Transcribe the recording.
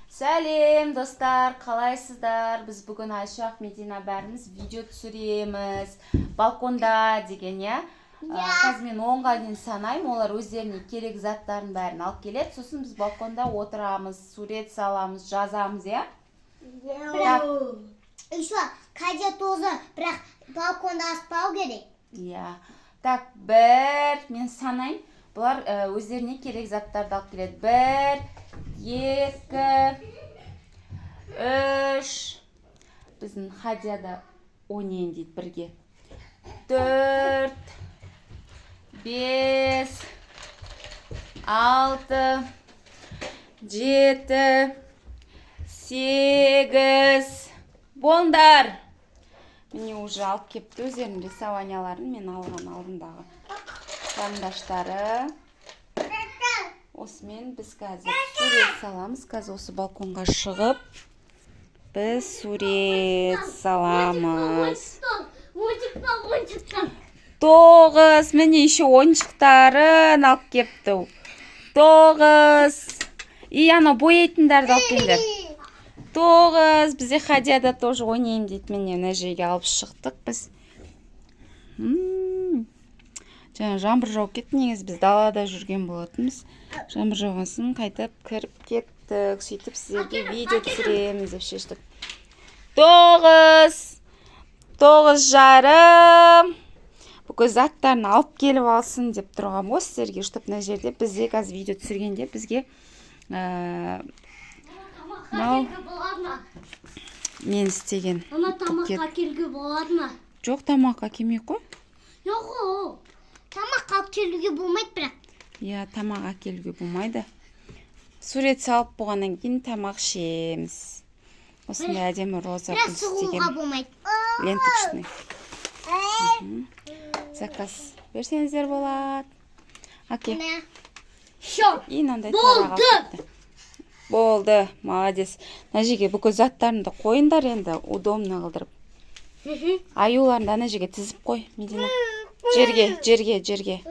Сәлем достар, қалайсыздар? Біз бүгін Айшақ Медина бәріміз видео түсіреміз. Балконда деген, я? Қазір мен 10-ға дейін санаймын, олар өздеріне керек заттарын бәрін алып келеді. Сосын біз балконда отырамыз, сурет саламыз, жазамыз, я? Еще Катя тоже, бірақ балконда аспау керек. Я. Так, бір, мен санаймын. Бұлар өздеріне керек заттарды алып келеді. 1, 2, 3. Біздің Хадияда ойнайын дейді бірге. 4, 5, 6, 7, 8. Болыңдар. Міне уже алып кепті өздерінің рисованияларын, мен алған алдымдағы қарындаштары. Осымен біз қазір сурет саламыз. Қазір осы балконға шығып, біз сурет саламыз. 9. Міне еще ойыншықтарын алып кепті. 9. И ана бояйтындарды алып келдер. 9. Бізде Хадияда тоже ойнайын дейді. Міне мына жерге алып шықтық біз. Жаңа жаңбыр жауып кетті, негізі біз далада жүрген болатынбыз. Жаңбыр жауғасын қайтып кіріп кеттік. Сөйтіп сіздерге видео түсіреміз деп шештік. 9. 9 жарым. Бүкіл заттарын алып келіп алсын деп тұрғам ғой сіздерге, чтобы мына жерде бізде қазір видео түсіргенде бізге мен істеген. Ана тамаққа келуге болады ма? Жоқ, тамаққа келмей қой. Жоқ. Тамаққа келуге болмайды бірақ. Иә, тамақ әкелуге болмайды. Сурет салып болғаннан кейін тамақ ішеміз. Осындай әдемі роза гүл істеген ленточный. Заказ берсеңіздер болады. Оке. И мынандай тарақ алып кетті. Болды, молодец. Мына жерге бүкіл заттарыңды қойыңдар енді, удобно қылдырып. Аюларыңды ана жерге тізіп қой, Медина. Жерге.